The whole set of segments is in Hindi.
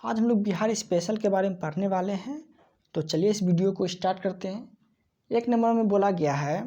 आज हम लोग बिहार स्पेशल के बारे में पढ़ने वाले हैं। तो चलिए इस वीडियो को स्टार्ट करते हैं। एक नंबर में बोला गया है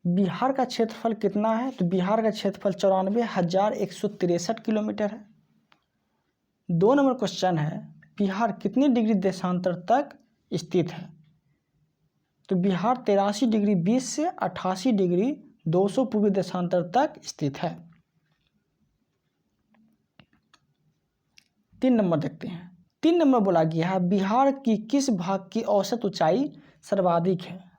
बिहार का क्षेत्रफल कितना है, तो बिहार का क्षेत्रफल 94,163 किलोमीटर है। 2 नंबर क्वेश्चन है बिहार कितनी डिग्री देशांतर तक स्थित है, तो बिहार 83 डिग्री 20 से 88 डिग्री 200 पूर्वी देशांतर तक स्थित है। 3 नंबर देखते हैं। 3 नंबर बोला गया है बिहार की किस भाग की औसत ऊंचाई सर्वाधिक है।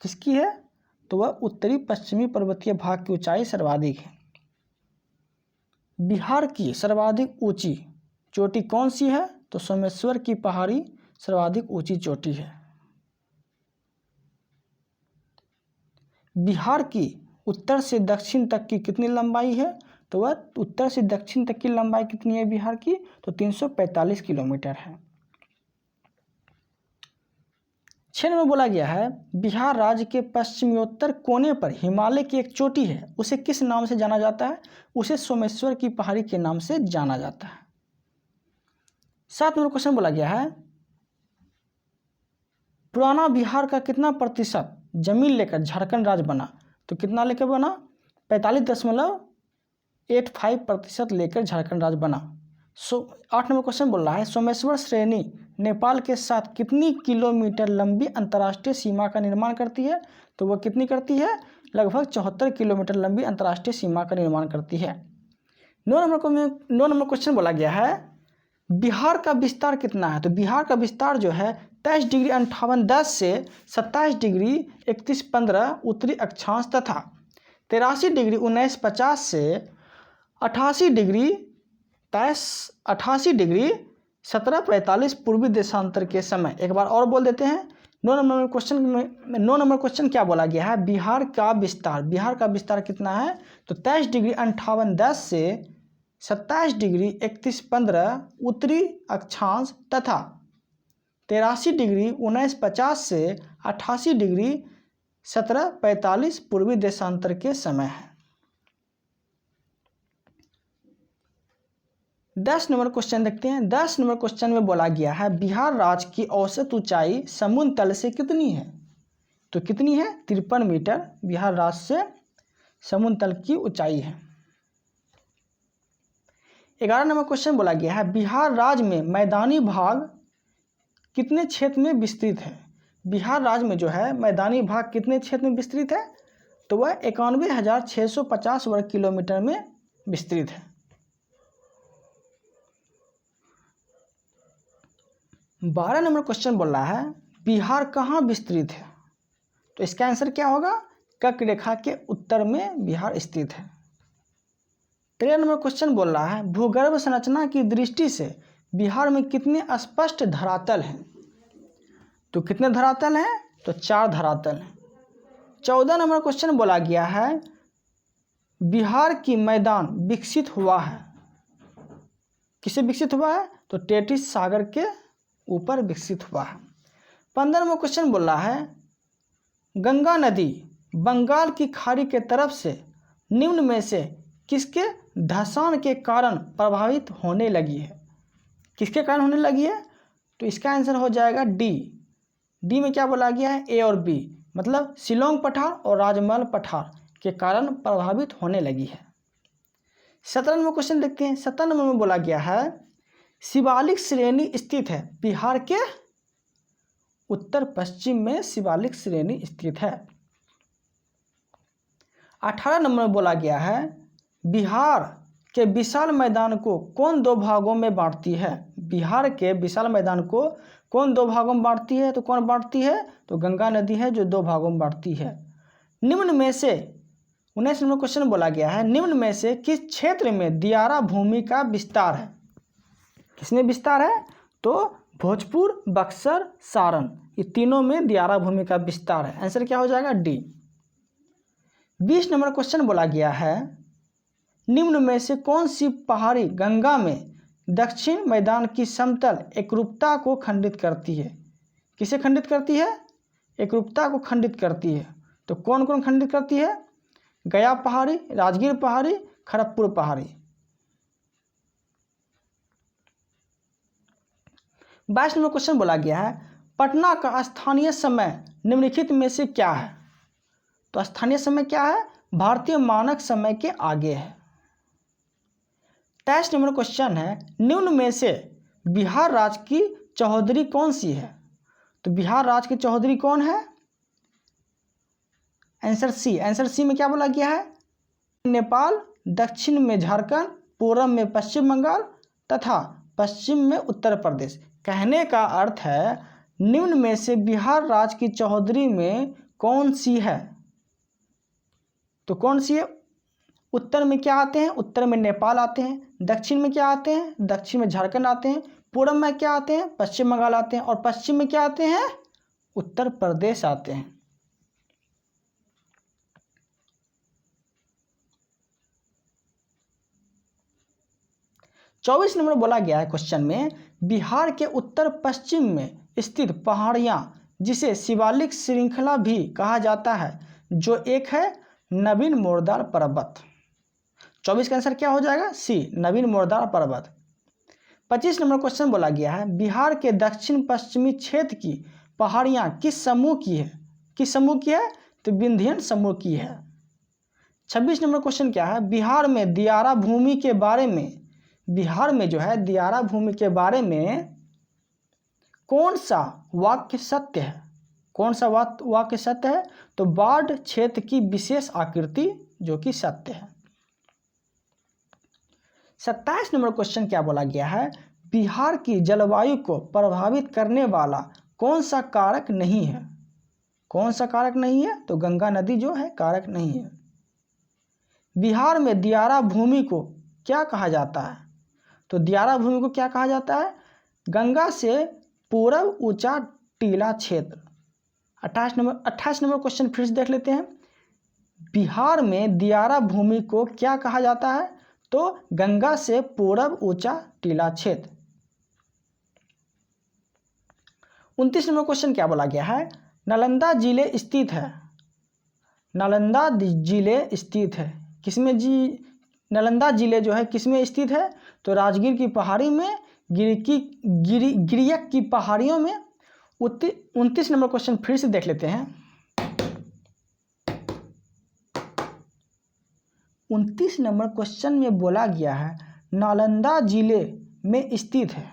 किसकी है, तो वह उत्तरी पश्चिमी पर्वतीय भाग की ऊंचाई सर्वाधिक है। बिहार की सर्वाधिक ऊंची चोटी कौन सी है, तो सोमेश्वर की पहाड़ी सर्वाधिक ऊंची चोटी है। बिहार की उत्तर से दक्षिण तक की कितनी लंबाई है, तो वह उत्तर से दक्षिण तक की लंबाई कितनी है बिहार की, तो 345 किलोमीटर है। 6 में बोला गया है बिहार राज्य के पश्चिमोत्तर कोने पर हिमालय की एक चोटी है, उसे किस नाम से जाना जाता है, उसे सोमेश्वर की पहाड़ी के नाम से जाना जाता है। 7 नंबर क्वेश्चन बोला गया है पुराना बिहार का कितना प्रतिशत जमीन लेकर झारखंड राज्य बना, तो कितना लेकर बना, 45.85% लेकर झारखंड राज्य बना। 8 नंबर क्वेश्चन बोल रहा है सोमेश्वर श्रेणी नेपाल के साथ कितनी किलोमीटर लंबी अंतर्राष्ट्रीय सीमा का निर्माण करती है, तो वह कितनी करती है, लगभग 74 किलोमीटर लंबी अंतर्राष्ट्रीय सीमा का निर्माण करती है। 9 नंबर क्वेश्चन बोला गया है बिहार का विस्तार कितना है, तो बिहार का विस्तार जो है 23 डिग्री 58 से 27 डिग्री 31 उत्तरी अक्षांश तथा 83 डिग्री 19 से 88 डिग्री 17:45 पूर्वी देशांतर के समय। एक बार और बोल देते हैं। 9 नंबर क्वेश्चन क्या बोला गया है बिहार का विस्तार कितना है, तो 23 डिग्री 58 से 27 डिग्री 31 उत्तरी अक्षांश तथा 83 डिग्री 19 से 88 डिग्री 17:45 पूर्वी देशांतर के समय है। 10 नंबर क्वेश्चन देखते हैं। 10 नंबर क्वेश्चन में बोला गया है बिहार राज्य की औसत ऊंचाई समुद्र तल से कितनी है, तो कितनी है, 53 मीटर बिहार राज्य से समुद्र तल की ऊंचाई है। 11 नंबर क्वेश्चन बोला गया है बिहार राज्य में मैदानी भाग कितने क्षेत्र में विस्तृत है। बिहार राज्य में जो है मैदानी भाग कितने क्षेत्र में विस्तृत है, तो वह 91,650 वर्ग किलोमीटर में विस्तृत है। 12 नंबर क्वेश्चन बोल रहा है बिहार कहाँ विस्तृत है, तो इसका आंसर क्या होगा, कर्क रेखा के उत्तर में बिहार स्थित है। 13 नंबर क्वेश्चन बोल रहा है भूगर्भ संरचना की दृष्टि से बिहार में कितने स्पष्ट धरातल हैं, तो कितने धरातल हैं, तो 4 धरातल हैं। 14 नंबर क्वेश्चन बोला गया है बिहार की मैदान विकसित हुआ है, किसे विकसित हुआ है, तो टेटिस सागर के ऊपर विकसित हुआ है। 15 नंबर क्वेश्चन बोल रहा है गंगा नदी बंगाल की खाड़ी के तरफ से निम्न में से किसके धंसान के कारण प्रभावित होने लगी है, किसके कारण होने लगी है, तो इसका आंसर हो जाएगा डी में क्या बोला गया है, ए और बी, मतलब शिलोंग पठार और राजमहल पठार के कारण प्रभावित होने लगी है। 17 नंबर क्वेश्चन देखते हैं। 17 नंबर में बोला गया है शिवालिक श्रेणी स्थित है बिहार के उत्तर पश्चिम में शिवालिक श्रेणी स्थित है। 18 नंबर में बोला गया है बिहार के विशाल मैदान को कौन 2 भागों में बांटती है, बिहार के विशाल मैदान को कौन 2 भागों में बांटती है, तो कौन बांटती है, तो गंगा नदी है जो 2 भागों में बांटती है। निम्न में से 19 नंबर क्वेश्चन बोला गया है निम्न में से किस क्षेत्र में दियारा भूमि का विस्तार है, किसमें विस्तार है, तो भोजपुर, बक्सर, सारण, ये तीनों में दियारा भूमि का विस्तार है। आंसर क्या हो जाएगा, डी। 20 नंबर क्वेश्चन बोला गया है निम्न में से कौन सी पहाड़ी गंगा में दक्षिण मैदान की समतल एकरूपता को खंडित करती है, किसे खंडित करती है, एकरूपता को खंडित करती है, तो कौन कौन खंडित करती है, गया पहाड़ी, राजगीर पहाड़ी, खड़गपुर पहाड़ी। 22 नंबर क्वेश्चन बोला गया है पटना का स्थानीय समय निम्नलिखित में से क्या है। तो स्थानीय समय क्या है, भारतीय मानक समय के आगे है। 23 नंबर क्वेश्चन है निम्न में से बिहार राज्य की चौधरी कौन सी है। तो बिहार राज्य की चौधरी कौन है, आंसर सी। आंसर सी में क्या बोला गया है, नेपाल, दक्षिण में झारखंड, पूर्व में पश्चिम बंगाल तथा पश्चिम में उत्तर प्रदेश। कहने का अर्थ है निम्न में से बिहार राज्य की चौधरी में कौन सी है। तो कौन सी है, उत्तर में क्या आते हैं, उत्तर में नेपाल आते हैं, दक्षिण में क्या आते हैं, दक्षिण में झारखंड आते हैं, पूर्व में क्या आते हैं, पश्चिम बंगाल आते हैं, और पश्चिम में क्या आते हैं, उत्तर प्रदेश आते हैं। चौबीस नंबर बोला गया है क्वेश्चन में बिहार के उत्तर पश्चिम में स्थित पहाड़ियां जिसे शिवालिक श्रृंखला भी कहा जाता है, जो एक है नवीन मोरदार पर्वत। 24 का आंसर क्या हो जाएगा, सी, नवीन मोरदार पर्वत। 25 नंबर क्वेश्चन बोला गया है बिहार के दक्षिण पश्चिमी क्षेत्र की पहाड़ियां किस समूह की है। किस समूह की है, तो विंध्यन समूह की है। 26 नंबर क्वेश्चन क्या है बिहार में दियारा भूमि के बारे में, बिहार में जो है दियारा भूमि के बारे में कौन सा वाक्य सत्य है। कौन सा वाक्य सत्य है, तो बाढ़ क्षेत्र की विशेष आकृति जो कि सत्य है। 27 नंबर क्वेश्चन क्या बोला गया है बिहार की जलवायु को प्रभावित करने वाला कौन सा कारक नहीं है। कौन सा कारक नहीं है, तो गंगा नदी जो है कारक नहीं है। बिहार में दियारा भूमि को क्या कहा जाता है, तो दियारा भूमि को क्या कहा जाता है, गंगा से पूर्व ऊंचा टीला क्षेत्र। 28 नंबर क्वेश्चन फिर से देख लेते हैं बिहार में दियारा भूमि को क्या कहा जाता है, तो गंगा से पूर्व ऊंचा टीला क्षेत्र। 29 नंबर क्वेश्चन क्या बोला गया है नालंदा जिले स्थित है। नालंदा जिले स्थित है किसमें जी, नालंदा जिले जो है किसमें स्थित है, तो राजगीर की पहाड़ी में, गिरियक की पहाड़ियों में। 29 नंबर क्वेश्चन फिर से देख लेते हैं 29 नंबर क्वेश्चन में बोला गया है नालंदा जिले में स्थित है।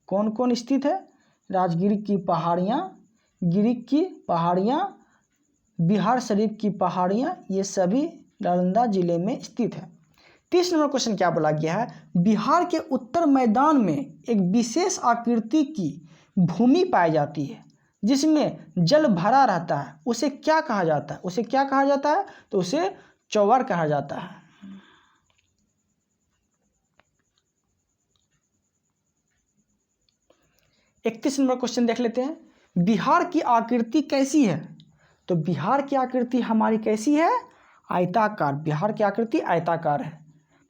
कौन कौन स्थित है, राजगीर की पहाड़ियाँ, गिरिक की पहाड़ियाँ, बिहार शरीफ की पहाड़ियाँ, ये सभी नालंदा जिले में स्थित है। 30 नंबर क्वेश्चन क्या बोला गया है बिहार के उत्तर मैदान में एक विशेष आकृति की भूमि पाई जाती है जिसमें जल भरा रहता है, उसे क्या कहा जाता है। उसे क्या कहा जाता है, तो उसे चौवर कहा जाता है। इकतीस नंबर क्वेश्चन देख लेते हैं बिहार की आकृति कैसी है, तो बिहार की आकृति हमारी कैसी है, आयताकार। बिहार की आकृति आयताकार है।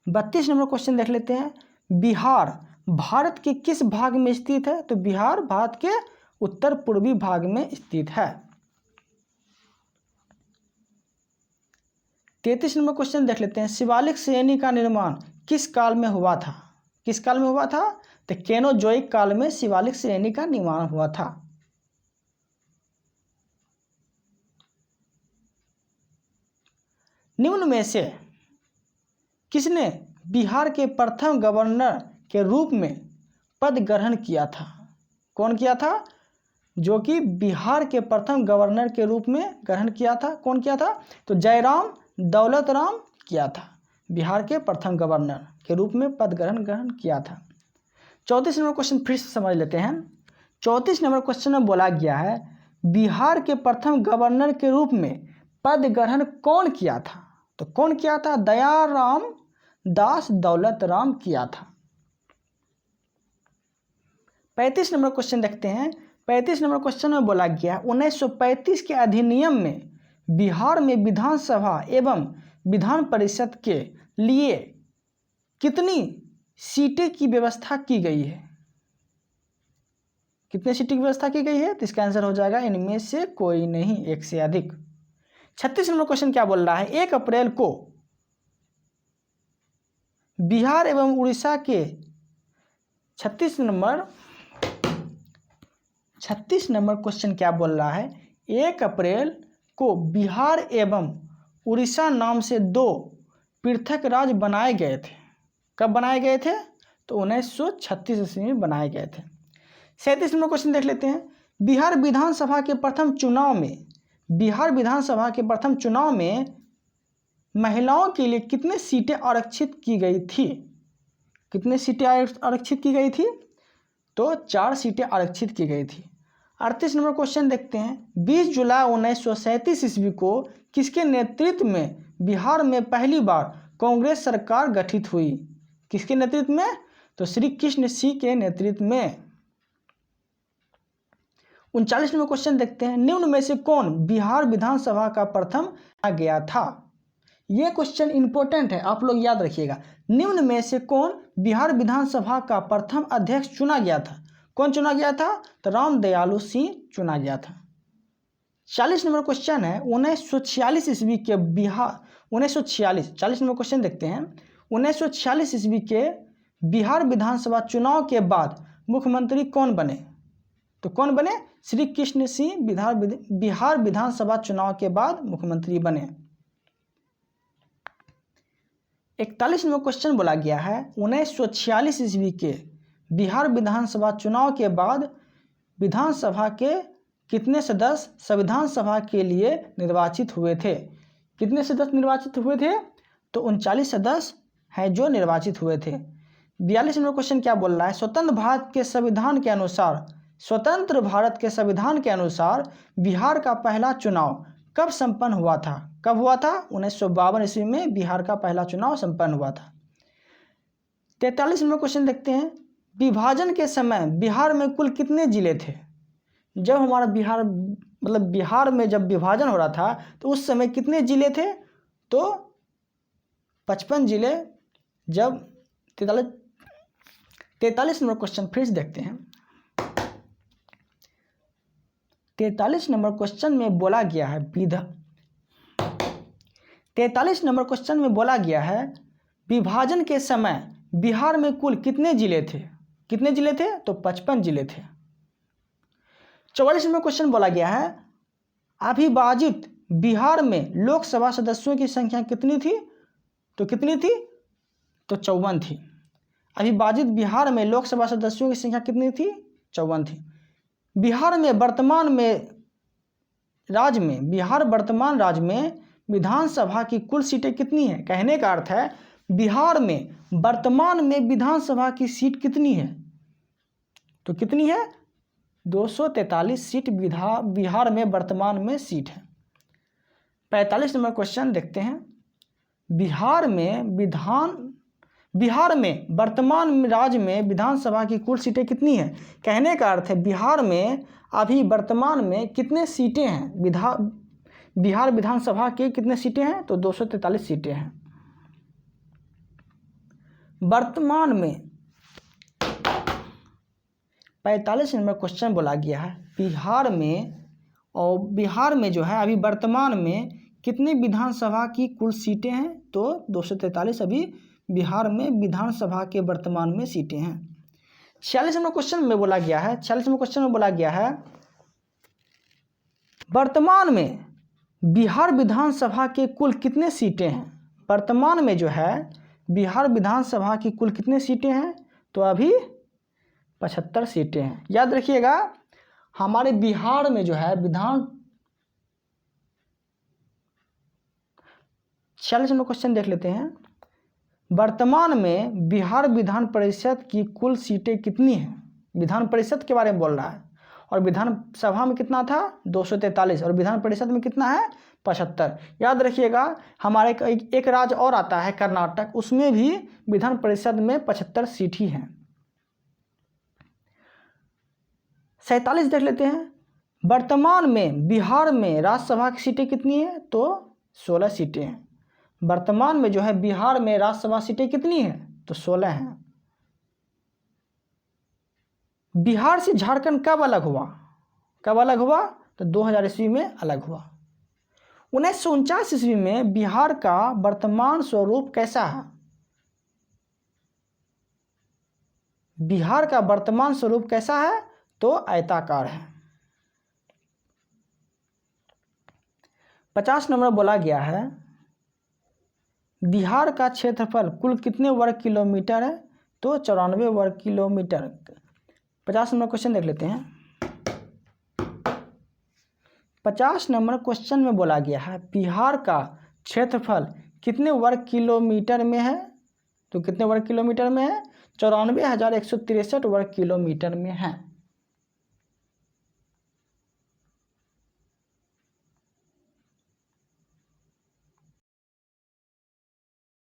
32 नंबर क्वेश्चन देख लेते हैं बिहार भारत के किस भाग में स्थित है, तो बिहार भारत के उत्तर पूर्वी भाग में स्थित है। 33 नंबर क्वेश्चन देख लेते हैं शिवालिक श्रेणी का निर्माण किस काल में हुआ था। किस काल में हुआ था, तो केनोजोइक काल में शिवालिक श्रेणी का निर्माण हुआ था। निम्न में से किसने बिहार के प्रथम गवर्नर के रूप में पद ग्रहण किया था। कौन किया था, जो कि बिहार के प्रथम गवर्नर के रूप में ग्रहण किया था, कौन किया था, तो जयराम दौलत राम किया था। बिहार के प्रथम गवर्नर के रूप में पद ग्रहण किया था। 34 नंबर क्वेश्चन फिर से समझ लेते हैं। 34 नंबर क्वेश्चन में बोला गया है बिहार के प्रथम गवर्नर के रूप में पद ग्रहण कौन किया था, तो कौन किया था, दयाराम दास दौलत राम किया था। 35 नंबर क्वेश्चन देखते हैं। 35 नंबर क्वेश्चन में बोला गया 1935 के अधिनियम में बिहार में विधानसभा एवं विधान परिषद के लिए कितनी सीटें की व्यवस्था की गई है। कितने सीटों की व्यवस्था की गई है, तो इसका आंसर हो जाएगा इनमें से कोई नहीं, एक से अधिक। 36 नंबर क्वेश्चन क्या बोल रहा है 1 अप्रैल को बिहार एवं उड़ीसा के 36 नंबर 36 नंबर क्वेश्चन क्या बोल रहा है, 1 अप्रैल को बिहार एवं उड़ीसा नाम से 2 पृथक राज्य बनाए गए थे। कब बनाए गए थे? तो 1936 ईस्वी में बनाए गए थे। 37 नंबर क्वेश्चन देख लेते हैं, बिहार विधानसभा के प्रथम चुनाव में महिलाओं के लिए कितने सीटें आरक्षित की गई थी? कितने सीटें आरक्षित की गई थी? तो 4 सीटें आरक्षित की गई थी। 38 नंबर क्वेश्चन देखते हैं, 20 जुलाई 1937 ईस्वी को किसके नेतृत्व में बिहार में पहली बार कांग्रेस सरकार गठित हुई? किसके नेतृत्व में? तो श्री कृष्ण सिंह के नेतृत्व में। 39 नंबर क्वेश्चन देखते हैं, निम्न में से कौन बिहार विधानसभा का प्रथम आ गया था? यह क्वेश्चन इंपॉर्टेंट है, आप लोग याद रखिएगा। निम्न में से कौन बिहार विधानसभा का प्रथम अध्यक्ष चुना गया था? कौन चुना गया था? तो रामदयालु सिंह चुना गया था। 40 नंबर क्वेश्चन है, 1946 ईस्वी के बिहार 1946 40 नंबर क्वेश्चन देखते हैं, 1946 ईस्वी के बिहार विधानसभा चुनाव के बाद मुख्यमंत्री कौन बने? तो कौन बने? श्री कृष्ण सिंह बिहार विधानसभा चुनाव के बाद मुख्यमंत्री बने। 41 नंबर क्वेश्चन बोला गया है, 1946 ईस्वी के बिहार विधानसभा चुनाव के बाद विधानसभा के कितने सदस्य संविधान सभा के लिए निर्वाचित हुए थे? कितने सदस्य निर्वाचित हुए थे? तो 39 सदस्य हैं जो निर्वाचित हुए थे। 42 नंबर क्वेश्चन क्या बोल रहा है, स्वतंत्र भारत के संविधान के अनुसार बिहार का पहला चुनाव कब संपन्न हुआ था? कब हुआ था? 1952 ईस्वी में बिहार का पहला चुनाव संपन्न हुआ था। 43 नंबर क्वेश्चन देखते हैं, विभाजन के समय बिहार में कुल कितने जिले थे? जब हमारा बिहार में जब विभाजन हो रहा था तो उस समय कितने जिले थे? तो 55 जिले। जब 43 नंबर क्वेश्चन फिर से देखते हैं, 43 नंबर क्वेश्चन में बोला गया है 43 नंबर क्वेश्चन में बोला गया है, विभाजन के समय बिहार में कुल कितने जिले थे? कितने जिले थे? तो 55 जिले थे। 44 नंबर क्वेश्चन बोला गया है, अविभाजित बिहार में लोकसभा सदस्यों की संख्या कितनी थी? तो कितनी थी? तो 54 थी। अविभाजित बिहार में लोकसभा सदस्यों की संख्या कितनी थी? 54 थी। बिहार वर्तमान राज्य में विधानसभा की कुल सीटें कितनी है? कहने का अर्थ है बिहार में वर्तमान में विधानसभा की सीट कितनी है? तो कितनी है? 243 सीट बिहार में वर्तमान में सीट है। 45 नंबर क्वेश्चन देखते हैं, बिहार में वर्तमान राज्य में विधानसभा की कुल सीटें कितनी हैं? कहने का अर्थ है बिहार में अभी वर्तमान में कितने सीटें हैं? बिहार विधानसभा के कितने सीटें हैं? तो 243 सीटें हैं वर्तमान में। 45 नंबर क्वेश्चन बोला गया है, बिहार में जो है अभी वर्तमान में कितने विधानसभा की कुल सीटें हैं? तो 243 अभी बिहार में विधानसभा के वर्तमान में सीटें हैं। 46 नंबर क्वेश्चन में बोला गया है, वर्तमान में बिहार विधानसभा के कुल कितने सीटें हैं? वर्तमान में जो है बिहार विधानसभा की कुल कितने सीटें हैं? तो अभी 75 सीटें हैं। याद रखिएगा, हमारे बिहार में जो है 46 नंबर क्वेश्चन देख लेते हैं, वर्तमान में बिहार विधान परिषद की कुल सीटें कितनी हैं? विधान परिषद के बारे में बोल रहा है, और विधानसभा में कितना था? 243, और विधान परिषद में कितना है? 75। याद रखिएगा, हमारे एक राज्य और आता है कर्नाटक, उसमें भी विधान परिषद में 75 सीट ही हैं। 47 देख लेते हैं, वर्तमान में बिहार में राज्यसभा की सीटें कितनी हैं? तो 16 सीटें हैं। वर्तमान में जो है बिहार में राज्यसभा सीटें कितनी हैं? तो 16 हैं। बिहार से झारखंड कब अलग हुआ? तो 2000 ईस्वी में अलग हुआ। 1949 ईस्वी में बिहार का वर्तमान स्वरूप कैसा है? बिहार का वर्तमान स्वरूप कैसा है? तो आयताकार है। 50 नंबर बोला गया है बिहार का क्षेत्रफल कुल कितने वर्ग किलोमीटर है? तो 94 वर्ग किलोमीटर। 50 नंबर क्वेश्चन देख लेते हैं। 50 नंबर क्वेश्चन में बोला गया है बिहार का क्षेत्रफल कितने वर्ग किलोमीटर में है? तो कितने वर्ग किलोमीटर में है? 94,163 वर्ग किलोमीटर में है।